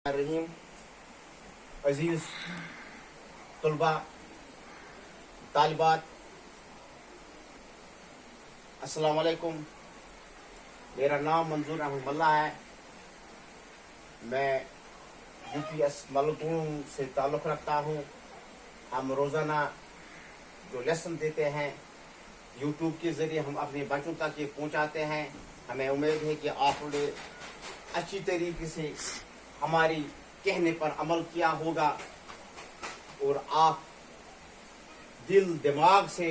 रहीम अजीज तलबा तालिबात, अस्सलाम वालेकुम। मेरा नाम मंजूर अहमद मल्ला है। मैं यूपीएस मलतून से ताल्लुक़ रखता हूँ। हम रोज़ाना जो लेसन देते हैं यूट्यूब के ज़रिए हम अपने बच्चों तक ये पहुँचाते हैं। हमें उम्मीद है कि आपने अच्छी तरीके से हमारी कहने पर अमल किया होगा और आप दिल दिमाग से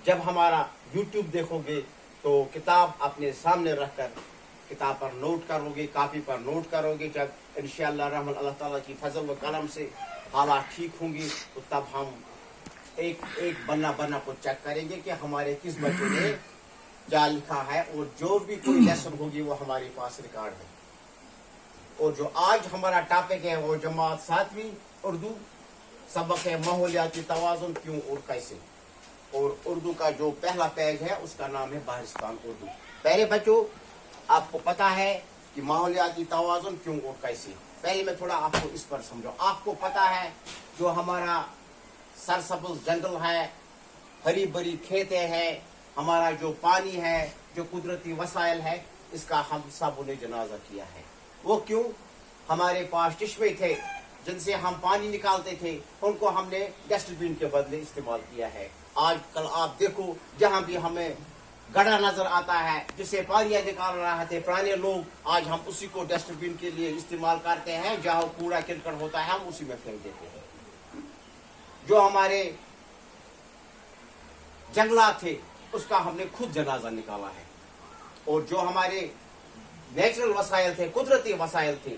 जब हमारा यूट्यूब देखोगे तो किताब अपने सामने रखकर किताब पर नोट करोगे, कापी पर नोट करोगे। जब इंशाअल्लाह रहमान अल्लाह ताला की फजल व करम से हालात ठीक होंगी तो तब हम एक एक बन्ना को चेक करेंगे कि हमारे किस बच्चे ने क्या लिखा है, और जो भी कोई लेसन होगी वो हमारे पास रिकॉर्ड है। और जो आज हमारा टॉपिक है वो जमात 7वीं उर्दू सबक है माहौलियाती तवाज़ुन क्यों और कैसे। और उर्दू का जो पहला पेज है उसका नाम है बारिस्तान उर्दू। पहले बच्चों, आपको पता है कि माहौलियाती तवाज़ुन क्यों और कैसे। पहले मैं थोड़ा आपको इस पर समझाऊं। आपको पता है जो हमारा सरसब्ज़ जंगल है, हरी भरी खेतें हैं, हमारा जो पानी है, जो कुदरती वसाइल है, इसका हम सब ने जनाजा किया है। वो क्यों? हमारे पास चश्मे थे जिनसे हम पानी निकालते थे, उनको हमने डस्टबिन के बदले इस्तेमाल किया है। आजकल आप देखो जहाँ भी हमें गड्ढा नजर आता है जिससे पानी निकाल रहे थे पुराने लोग, आज हम उसी को डस्टबिन के लिए इस्तेमाल करते हैं। जहाँ कूड़ा किरकट होता है हम उसी में फेंक देते हैं। जो हमारे जंगलात थे उसका हमने खुद जनाजा निकाला है। और जो हमारे नेचुरल वसाइल थे, कुदरती वसाइल थे,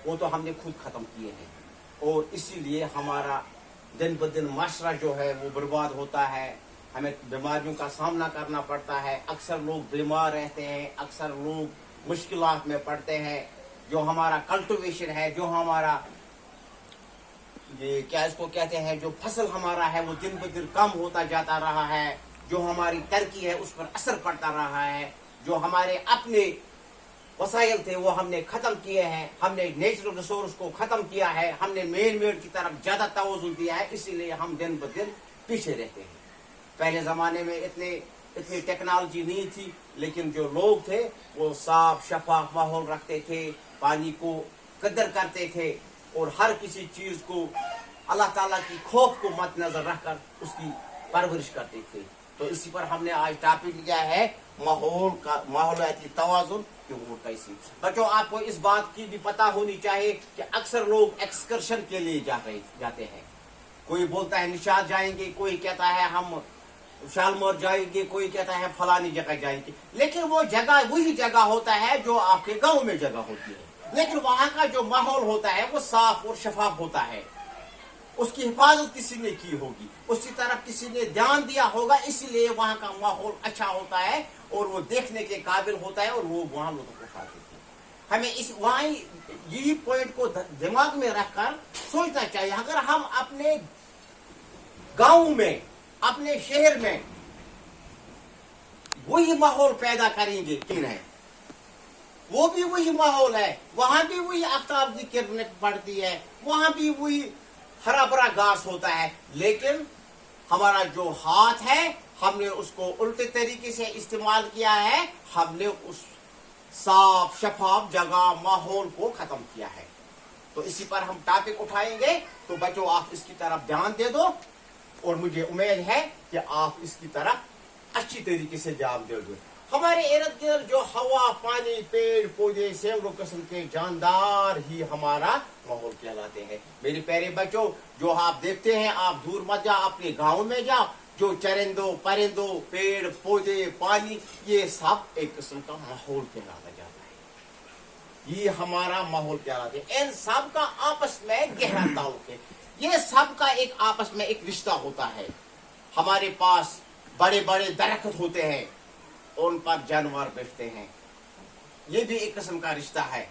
वो तो हमने खुद खत्म किए हैं। और इसीलिए हमारा दिन ब दिन माशरा जो है वो बर्बाद होता है। हमें बीमारियों का सामना करना पड़ता है। अक्सर लोग बीमार रहते हैं, अक्सर लोग मुश्किलात में पड़ते हैं। जो हमारा कल्टिवेशन है, जो हमारा ये क्या इसको कहते हैं, जो फसल हमारा है वो दिन ब दिन कम होता जाता रहा है। जो हमारी तरक्की है उस पर असर पड़ता रहा है। जो हमारे अपने वसाइल थे वो हमने खत्म किए हैं। हमने नेचुरल रिसोर्स को खत्म किया है। हमने मेन मेड की तरफ ज्यादा तवज्जो दिया है। इसीलिए हम दिन ब दिन पीछे रहते हैं। पहले जमाने में इतनी टेक्नोलॉजी नहीं थी, लेकिन जो लोग थे वो साफ शफाफ माहौल रखते थे, पानी को कदर करते थे और हर किसी चीज को अल्लाह ताला की खौफ को मद्देनजर रखकर उसकी परवरिश करते थे। तो इसी पर हमने आज टॉपिक लिया है माहौलियाती तवाज़ुन क्यों और कैसे। बच्चों, आपको इस बात की भी पता होनी चाहिए कि अक्सर लोग एक्सकर्शन के लिए जाते हैं। कोई बोलता है निशात जाएंगे, कोई कहता है हम शालमोर जाएंगे, कोई कहता है फलानी जगह जाएंगे। लेकिन वो जगह वही जगह होता है जो आपके गांव में जगह होती है, लेकिन वहां का जो माहौल होता है वो साफ और शफाफ होता है। उसकी हिफाजत किसी ने की होगी, उसकी तरफ किसी ने ध्यान दिया होगा, इसलिए वहां का माहौल अच्छा होता है और वो देखने के काबिल होता है और लोग वहां लुत्फ उठाते थे। हमें इस वहां यही पॉइंट को दिमाग में रखकर सोचना चाहिए। अगर हम अपने गांव में, अपने शहर में वही माहौल पैदा करेंगे, क्यों है वो भी वही माहौल है, वहां भी वही आफ्ताब की किरणें पड़ती है, वहां भी वही हरा भरा घास होता है, लेकिन हमारा जो हाथ है हमने उसको उल्टे तरीके से इस्तेमाल किया है। हमने उस साफ शफाफ जगह माहौल को खत्म किया है। तो इसी पर हम टॉपिक उठाएंगे। तो बच्चों, आप इसकी तरफ ध्यान दे दो और मुझे उम्मीद है कि आप इसकी तरफ अच्छी तरीके से ध्यान दोगे। हमारे इर्द गिर्द जो हवा, पानी, पेड़ पौधे, सैकड़ों किस्म के जानदार ही हमारा माहौल कहलाते हैं। मेरे प्यारे बच्चों, जो आप देखते हैं, आप दूर मत जाओ, अपने गाँव में जाओ। जो चरिंदों, परिंदों, पेड़ पौधे, पानी, ये सब एक किस्म का माहौल कहलाता जाता है। ये हमारा माहौल कहलाते हैं। इन सब का आपस में गहरा ताल्लुक है। ये सब का एक आपस में एक रिश्ता होता है। हमारे पास बड़े बड़े दरख्त होते हैं, उन पर जानवर बैठते हैं, ये भी एक किस्म का रिश्ता है।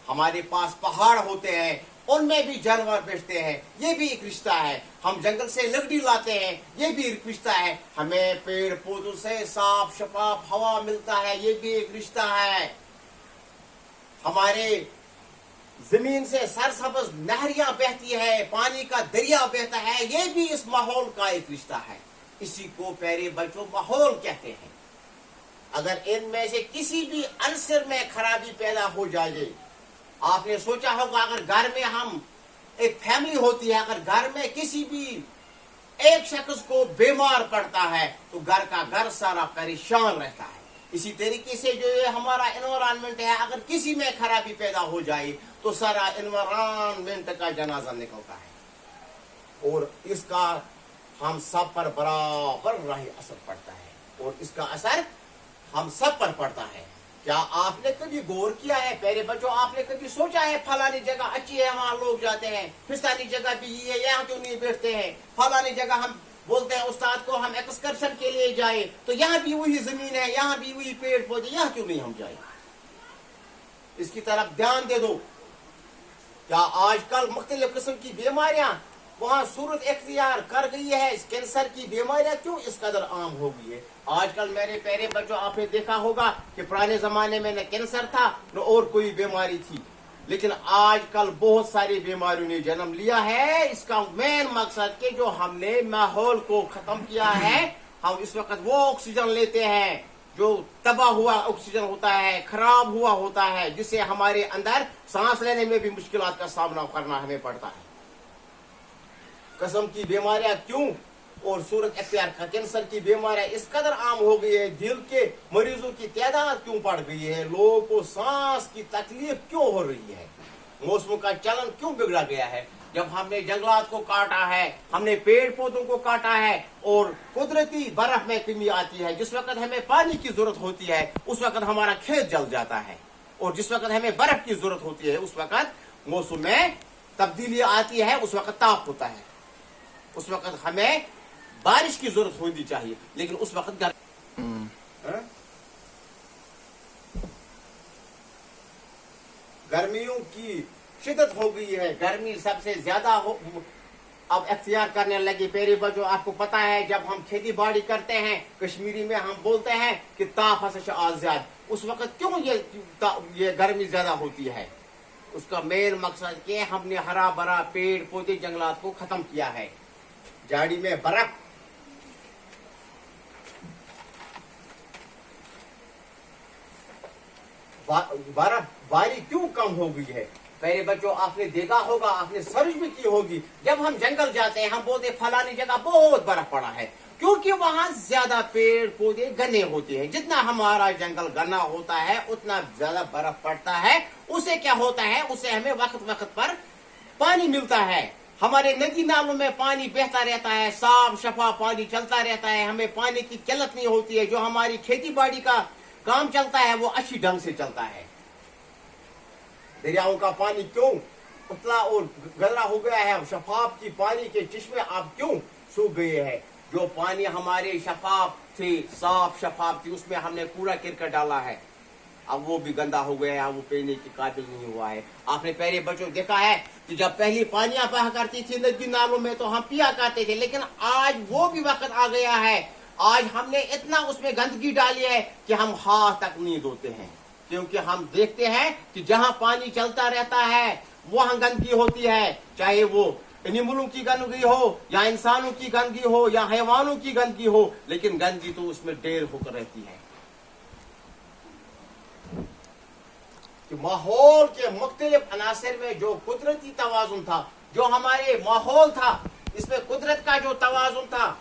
हमारे पास पहाड़ होते हैं, उनमें भी जानवर बैठते हैं, ये भी एक रिश्ता है। हम जंगल से लकड़ी लाते हैं, ये भी एक रिश्ता है। हमें पेड़ पौधों से साफ शफाफ हवा मिलता है, ये भी एक रिश्ता है। हमारे زمین سے سرسبز نہریاں بہتی ہے، پانی کا دریا بہتا ہے، یہ بھی اس ماحول کا ایک رشتہ ہے. اسی کو پیارے بچوں ماحول کہتے ہیں. اگر ان میں سے کسی بھی عنصر میں خرابی پیدا ہو جائے، آپ نے سوچا ہوگا اگر گھر میں ہم ایک فیملی ہوتی ہے، اگر گھر میں کسی بھی ایک شخص کو بیمار پڑتا ہے تو گھر کا گھر سارا پریشان رہتا ہے. اسی طریقے سے جو یہ ہمارا انوائرمنٹ ہے، اگر کسی میں خرابی پیدا ہو جائے تو سارا انوائرمنٹ کا جنازہ نکلتا ہے، اور اس کا ہم سب پر برابر راہی اثر پڑتا ہے، اور اس کا اثر ہم سب پر پڑتا ہے. کیا آپ نے کبھی غور کیا ہے پیارے بچوں، آپ نے کبھی سوچا ہے فلانی جگہ اچھی ہے وہاں لوگ جاتے ہیں، فلانی جگہ بھی یہ ہے یہاں کیوں نہیں بیٹھتے ہیں، فلانی جگہ ہم بولتے ہیں استاد کو ہم ایکسکرشن کے لیے جائیں تو یہاں بھی وہی زمین ہے، یہاں بھی وہی پیڑ پودے، یہاں کیوں نہیں ہم جائیں؟ اس کی طرف دھیان دے دو. کیا آج کل مختلف قسم کی بیماریاں وہاں صورت اختیار کر گئی ہے؟ اس کینسر کی بیماریاں کیوں اس قدر عام ہو گئی ہے؟ آج کل میرے پیارے بچوں آپ نے دیکھا ہوگا کہ پرانے زمانے میں نہ کینسر تھا نہ اور کوئی بیماری تھی، لیکن آج کل بہت ساری بیماریوں نے جنم لیا ہے. اس کا مین مقصد کہ جو ہم نے ماحول کو ختم کیا ہے، ہم اس وقت وہ آکسیجن لیتے ہیں جو تباہ ہوا آکسیجن ہوتا ہے، خراب ہوا ہوتا ہے، جس سے ہمارے اندر سانس لینے میں بھی مشکلات کا سامنا کرنا ہمیں پڑتا ہے. قسم کی بیماریاں کیوں اور صورت اختیار کا کینسر کی بیماریاں اس قدر عام ہو گئی ہے، دل کے مریضوں کی تعداد کیوں بڑھ گئی ہے، لوگوں کو سانس کی تکلیف کیوں ہو رہی ہے، موسموں کا چلن کیوں بگڑا گیا ہے؟ جب ہم نے جنگلات کو کاٹا ہے، ہم نے پیڑ پودوں کو کاٹا ہے، اور قدرتی برف میں کمی آتی ہے، جس وقت ہمیں پانی کی ضرورت ہوتی ہے اس وقت ہمارا کھیت جل جاتا ہے، اور جس وقت ہمیں برف کی ضرورت ہوتی ہے اس وقت موسم میں تبدیلی آتی ہے، اس وقت تاپ ہوتا ہے، اس وقت ہمیں بارش کی ضرورت ہونی چاہیے لیکن اس وقت گرمیوں کی شدت ہو گئی ہے، گرمی سب سے زیادہ اب اختیار کرنے لگی. پیارے بچوں آپ کو پتا ہے جب ہم کھیتی باڑی کرتے ہیں کشمیری میں ہم بولتے ہیں کہ تاپ ہسا آز زیادہ، اس وقت کیوں یہ گرمی زیادہ ہوتی ہے؟ اس کا مین مقصد کہ ہم نے ہرا بھرا پیڑ پودے جنگلات کو ختم کیا ہے. جاڑی میں برف باری کیوں کم ہو گئی ہے؟ میرے بچوں آپ نے دیکھا ہوگا، آپ نے سرچ بھی کی ہوگی، جب ہم جنگل جاتے ہیں ہم بولتے فلانی جگہ بہت برف پڑا ہے، کیونکہ وہاں زیادہ پیڑ پودے گھنے ہوتے ہیں. جتنا ہمارا جنگل گھنا ہوتا ہے اتنا زیادہ برف پڑتا ہے. اسے کیا ہوتا ہے، اسے ہمیں وقت وقت پر پانی ملتا ہے، ہمارے ندی نالوں میں پانی بہتا رہتا ہے، صاف شفاف پانی چلتا رہتا ہے، ہمیں پانی کی قلت نہیں ہوتی ہے. جو ہماری کھیتی باڑی کا کام چلتا ہے وہ اچھی ڈھنگ سے چلتا ہے. دریاؤں کا پانی کیوں اتلا اور گندہ ہو گیا ہے؟ شفاف کی پانی کے چشمے اب کیوں سوکھ گئے ہیں؟ جو پانی ہمارے شفاف تھے، صاف شفاف تھی، اس میں ہم نے کوڑا کرکٹ ڈالا ہے، اب وہ بھی گندا ہو گیا ہے، وہ پینے کے قابل نہیں ہوا ہے. آپ نے پیارے بچوں دیکھا ہے کہ جب پہلی پانیاں بہا کرتی تھی ندی نالوں میں تو ہم پیا کرتے تھے، لیکن آج وہ بھی وقت آ گیا ہے، آج ہم نے اتنا اس میں گندگی ڈالی ہے کہ ہم ہاتھ تک نہیں دھوتے ہیں، کیونکہ ہم دیکھتے ہیں کہ جہاں پانی چلتا رہتا ہے وہاں گندگی ہوتی ہے، چاہے وہ انیملوں کی گندگی ہو یا انسانوں کی گندگی ہو یا حیوانوں کی گندگی ہو، لیکن گندگی تو اس میں ڈھیر ہو کر رہتی ہے. کہ ماحول کے مختلف عناصر میں جو قدرتی توازن تھا، جو ہمارے ماحول تھا، اس میں قدرت کا جو توازن تھا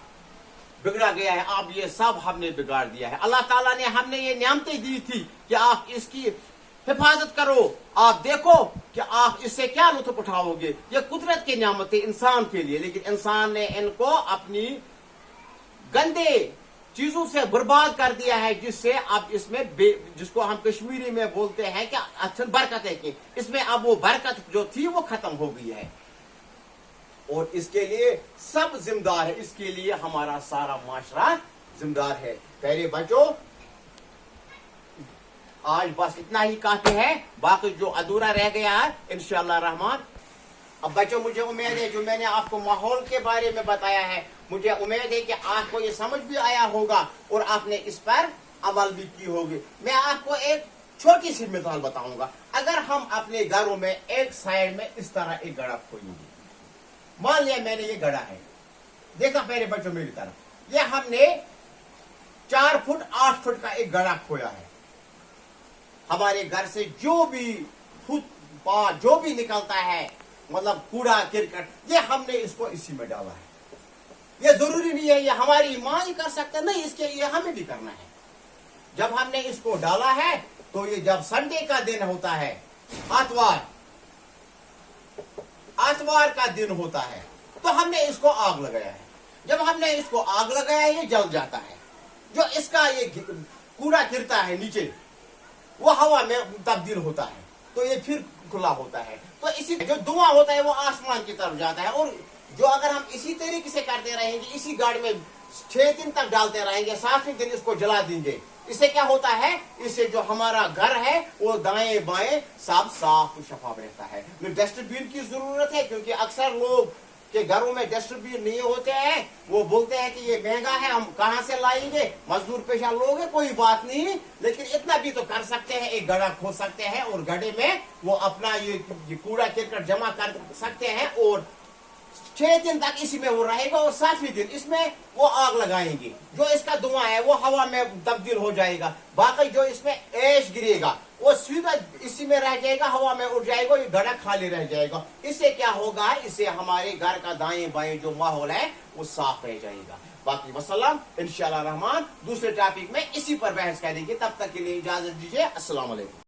بگڑا گیا ہے. اب یہ سب ہم نے بگاڑ دیا ہے. اللہ تعالیٰ نے ہم نے یہ نعمتیں دی تھی کہ آپ اس کی حفاظت کرو، آپ دیکھو کہ آپ اس سے کیا لطف اٹھاؤ گے. یہ قدرت کی نعمتیں انسان کے لیے، لیکن انسان نے ان کو اپنی گندے چیزوں سے برباد کر دیا ہے، جس سے اب اس میں جس کو ہم کشمیری میں بولتے ہیں کہ اچھل برکت ہے، کہ اس میں اب وہ برکت جو تھی وہ ختم ہو گئی ہے، اور اس کے لیے سب ذمہ دار ہے، اس کے لیے ہمارا سارا معاشرہ ذمہ دار ہے. پیارے بچوں آج بس اتنا ہی کافی ہے، باقی جو ادھورا رہ گیا ہے انشاءاللہ الرحمن. اب بچوں مجھے امید ہے جو میں نے آپ کو ماحول کے بارے میں بتایا ہے، مجھے امید ہے کہ آپ کو یہ سمجھ بھی آیا ہوگا اور آپ نے اس پر عمل بھی کی ہوگی. میں آپ کو ایک چھوٹی سی مثال بتاؤں گا. अगर हम अपने घरों में एक साइड में इस तरह एक गड्ढा खोदेंगे, मान लिया मैंने ये गड्ढा है, देखा मेरे बच्चों मेरी तरफ, ये हमने 4 फुट 8 फुट का एक गड्ढा खोया है। हमारे घर से जो भी जो भी निकलता है, मतलब कूड़ा किरकट, ये हमने इसको इसी में डाला है। ये जरूरी नहीं है ये हमारी माँ ही कर सकते, नहीं, इसके लिए हमें भी करना है। जब हमने इसको डाला है तो ये जब संडे का दिन होता है, आतवार का दिन होता है, तो हमने इसको आग लगाया है। जब हमने इसको आग लगाया ये जल जाता है। जो इसका ये कूड़ा गिरता है नीचे, वो हवा में तब्दील होता है, तो ये फिर खुला होता है। तो इसी जो धुआं होता है वो आसमान की तरफ जाता है। और जो अगर हम इसी तरीके से करते रहेंगे, इसी गाड़ी में 6 दिन तक डालते रहेंगे, 7वें दिन इसको जला देंगे, इससे क्या होता है, इससे जो हमारा घर है वो दाएं बाएं सब साफ शफाफ रहता है। डस्टबिन की जरूरत है, क्योंकि अक्सर लोग के घरों में डस्टबिन नहीं होते हैं। वो बोलते हैं कि ये महंगा है, हम कहां से लाएंगे, मजदूर पेशा लोग है, कोई बात नहीं, लेकिन इतना भी तो कर सकते हैं, एक गड्ढा खोद सकते हैं और गड्ढे में वो अपना ये कूड़ा करकट जमा कर सकते हैं और 6 दिन तक इसी में वो रहेगा और 7वें दिन इसमें वो आग लगाएंगे। जो इसका धुआं है वो हवा में तब्दील हो जाएगा, बाकी जो इसमें ऐश गिरेगा वो सीधा इसी में रह जाएगा, हवा में उड़ जाएगा, ये गड्ढा खाली रह जाएगा। इससे क्या होगा, इससे हमारे घर का दाएं बाएं जो माहौल है वो साफ रह जाएगा। बाकी वसल्लम, इंशाअल्लाह रहमान दूसरे टॉपिक में इसी पर बहस करेंगे। तब तक के लिए इजाजत दीजिए। अस्सलाम वालेकुम।